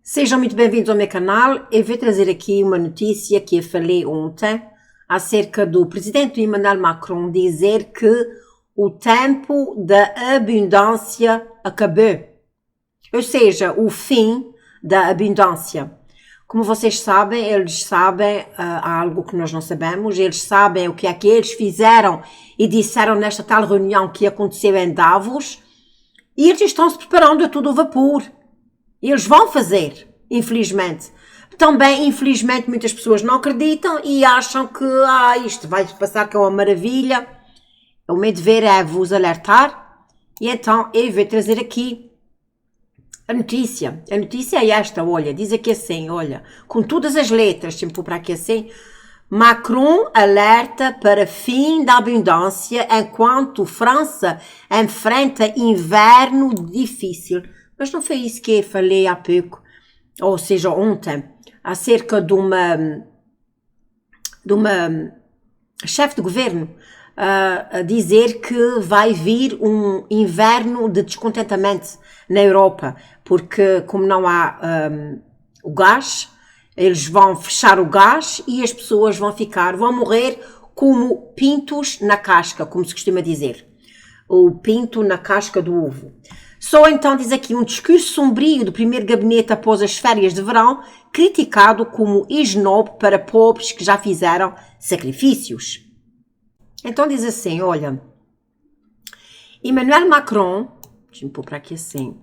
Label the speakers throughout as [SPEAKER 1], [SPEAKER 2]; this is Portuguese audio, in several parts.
[SPEAKER 1] Sejam muito bem-vindos ao meu canal. Eu vou trazer aqui uma notícia que eu falei ontem acerca do presidente Emmanuel Macron dizer que o tempo da abundância acabou. Ou seja, o fim da abundância. Como vocês sabem, eles sabem algo que nós não sabemos, eles sabem o que é que eles fizeram e disseram nesta tal reunião que aconteceu em Davos, e eles estão se preparando a todo o vapor. Eles vão fazer, infelizmente. Também, infelizmente, muitas pessoas não acreditam e acham que isto vai passar que é uma maravilha. O meu dever é vos alertar e então eu vou trazer aqui a notícia. A notícia é esta, olha, diz aqui assim, olha, com todas as letras, deixa-me pôr para aqui assim. Macron alerta para fim da abundância enquanto França enfrenta inverno difícil. Mas não foi isso que eu falei há pouco, ou seja, ontem, acerca de uma chefe de governo a dizer que vai vir um inverno de descontentamento na Europa, porque como não há o gás, eles vão fechar o gás e as pessoas vão morrer como pintos na casca, como se costuma dizer. O pinto na casca do ovo. Só então diz aqui um discurso sombrio do primeiro gabinete após as férias de verão, criticado como esnobe para pobres que já fizeram sacrifícios. Então diz assim, olha, Emmanuel Macron, deixa-me pôr para aqui assim,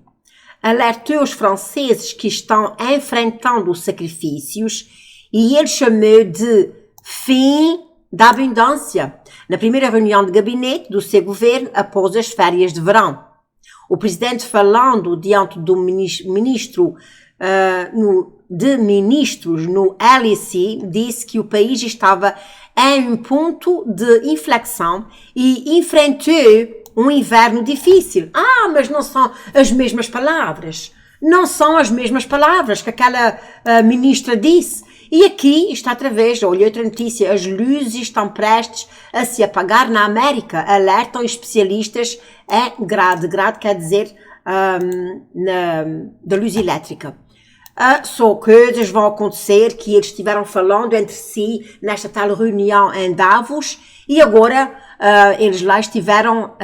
[SPEAKER 1] alertou os franceses que estão enfrentando sacrifícios e ele chamou de fim da abundância na primeira reunião de gabinete do seu governo após as férias de verão. O presidente, falando diante do ministros no LSE, disse que o país estava em um ponto de inflexão e enfrentou um inverno difícil. Mas não são as mesmas palavras. Não são as mesmas palavras que aquela ministra disse. E aqui está outra vez, olha outra notícia, as luzes estão prestes a se apagar na América, alertam especialistas em grade quer dizer da luz elétrica. Só coisas vão acontecer que eles estiveram falando entre si nesta tal reunião em Davos e agora eles lá estiveram,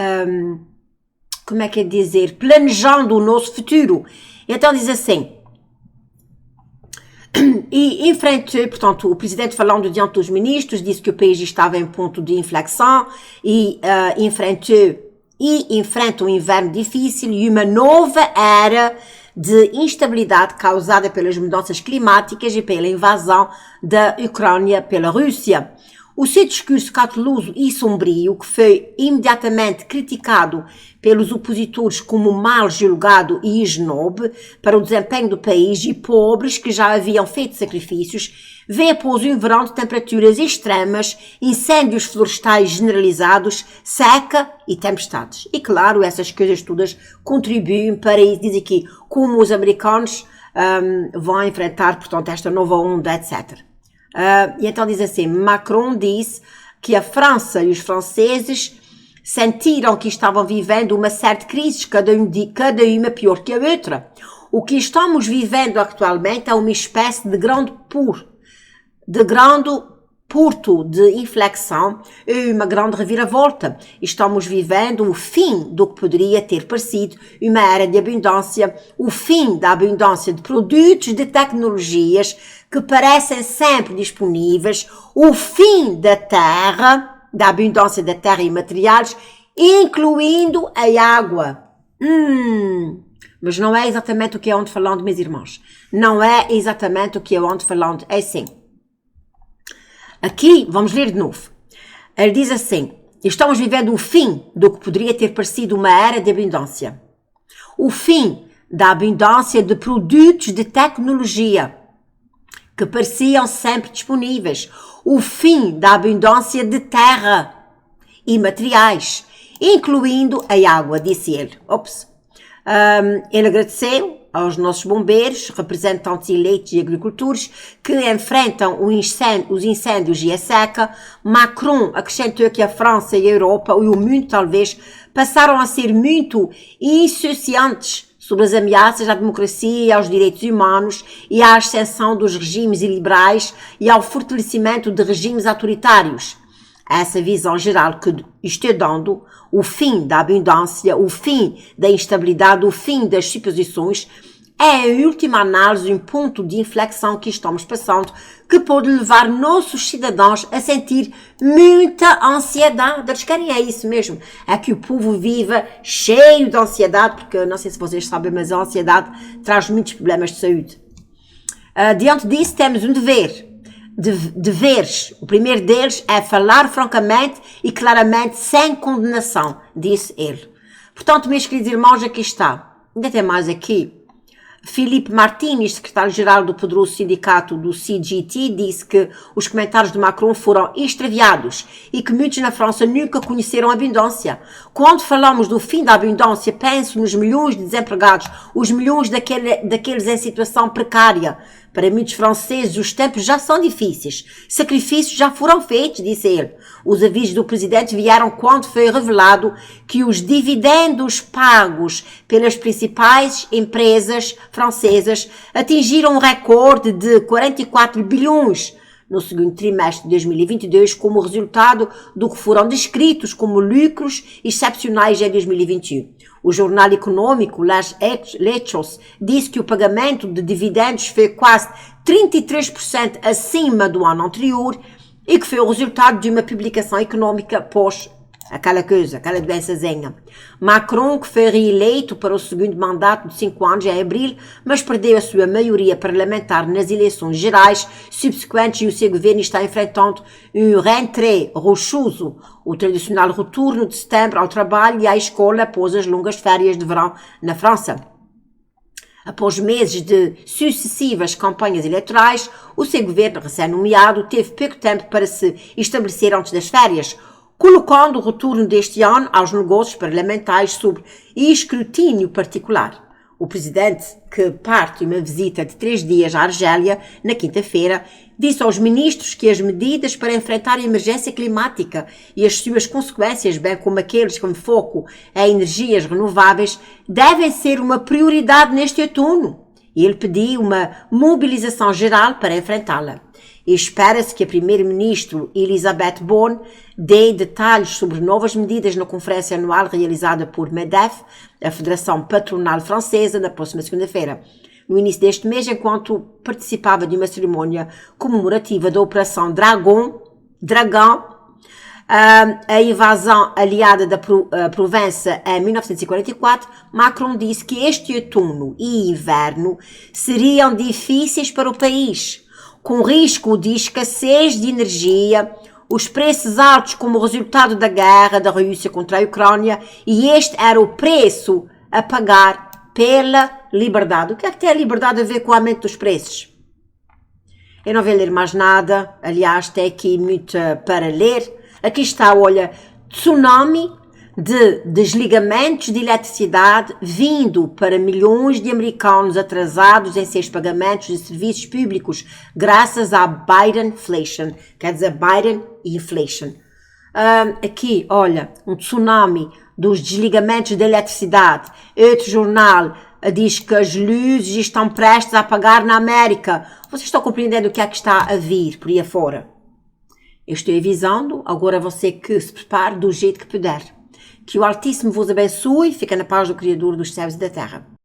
[SPEAKER 1] como é que é dizer, planejando o nosso futuro. Então diz assim, e enfrentou, portanto, o presidente falando diante dos ministros, disse que o país estava em ponto de inflexão e enfrenta um inverno difícil e uma nova era de instabilidade causada pelas mudanças climáticas e pela invasão da Ucrânia pela Rússia. O seu discurso cauteloso e sombrio, que foi imediatamente criticado pelos opositores como mal julgado e esnobe para o desempenho do país e pobres que já haviam feito sacrifícios, vem após um verão de temperaturas extremas, incêndios florestais generalizados, seca e tempestades. E claro, essas coisas todas contribuem para isso, diz aqui, como os americanos vão enfrentar, portanto, esta nova onda, etc. E então diz assim, Macron disse que a França e os franceses sentiram que estavam vivendo uma série de crises, cada uma pior que a outra. O que estamos vivendo atualmente é uma espécie de grande porto de inflexão e uma grande reviravolta. Estamos vivendo o fim do que poderia ter parecido uma era de abundância, o fim da abundância de produtos, de tecnologias que parecem sempre disponíveis, o fim da terra, da abundância da terra e materiais, incluindo a água. Mas não é exatamente o que é onde falando, meus irmãos. Não é exatamente o que é onde falando, é assim. Aqui, vamos ler de novo. Ele diz assim, estamos vivendo o fim do que poderia ter parecido uma era de abundância. O fim da abundância de produtos de tecnologia que pareciam sempre disponíveis. O fim da abundância de terra e materiais, incluindo a água, disse ele. Ele agradeceu aos nossos bombeiros, representantes eleitos e agricultores que enfrentam os incêndios e a seca. Macron acrescentou que a França e a Europa, e o mundo talvez, passaram a ser muito insouciantes sobre as ameaças à democracia e aos direitos humanos e à ascensão dos regimes iliberais e ao fortalecimento de regimes autoritários. Essa visão geral que isto é dando o fim da abundância, o fim da instabilidade, o fim das suposições, é, em última análise, um ponto de inflexão que estamos passando que pode levar nossos cidadãos a sentir muita ansiedade. Eles querem é isso mesmo, é que o povo viva cheio de ansiedade, porque não sei se vocês sabem, mas a ansiedade traz muitos problemas de saúde. Diante disso, temos um deveres. O primeiro deles é falar francamente e claramente, sem condenação, disse ele. Portanto, meus queridos irmãos, aqui está. Ainda tem mais aqui. Filipe Martins, secretário-geral do poderoso sindicato do CGT, disse que os comentários de Macron foram extraviados e que muitos na França nunca conheceram a abundância. Quando falamos do fim da abundância, penso nos milhões de desempregados, os milhões daqueles em situação precária. Para muitos franceses, os tempos já são difíceis. Sacrifícios já foram feitos, disse ele. Os avisos do presidente vieram quando foi revelado que os dividendos pagos pelas principais empresas francesas atingiram um recorde de 44 bilhões no segundo trimestre de 2022, como resultado do que foram descritos como lucros excepcionais em 2021. O jornal econômico Les Echos disse que o pagamento de dividendos foi quase 33% acima do ano anterior e que foi o resultado de uma publicação econômica pós aquela doençazinha. Macron, que foi reeleito para o segundo mandato de 5 anos em abril, mas perdeu a sua maioria parlamentar nas eleições gerais subsequentes e o seu governo está enfrentando um rentrée rochoso, o tradicional retorno de setembro ao trabalho e à escola após as longas férias de verão na França. Após meses de sucessivas campanhas eleitorais, o seu governo recém-nomeado teve pouco tempo para se estabelecer antes das férias, colocando o retorno deste ano aos negócios parlamentares sob escrutínio particular. O presidente, que parte uma visita de 3 dias à Argélia, na quinta-feira, disse aos ministros que as medidas para enfrentar a emergência climática e as suas consequências, bem como aqueles com foco em energias renováveis, devem ser uma prioridade neste outono. E ele pediu uma mobilização geral para enfrentá-la. E espera-se que a primeira-ministra Elisabeth Borne dê detalhes sobre novas medidas na conferência anual realizada por MEDEF, a Federação Patronal Francesa, na próxima segunda-feira. No início deste mês, enquanto participava de uma cerimônia comemorativa da Operação Dragão, a invasão aliada da Provença em 1944, Macron disse que este outono e inverno seriam difíceis para o país, com risco de escassez de energia, os preços altos como resultado da guerra da Rússia contra a Ucrânia, e este era o preço a pagar pela liberdade. O que é que tem a liberdade a ver com o aumento dos preços? Eu não vou ler mais nada, aliás, tem aqui muito para ler. Aqui está, olha, tsunami de desligamentos de eletricidade vindo para milhões de americanos atrasados em seus pagamentos de serviços públicos graças à Bidenflation, quer dizer, Biden inflation. Aqui, olha, um tsunami dos desligamentos de eletricidade. Outro jornal diz que as luzes estão prestes a apagar na América. Vocês estão compreendendo o que é que está a vir por aí afora? Eu estou avisando, agora você que se prepare do jeito que puder. Que o Altíssimo vos abençoe, fica na paz do Criador dos céus e da terra.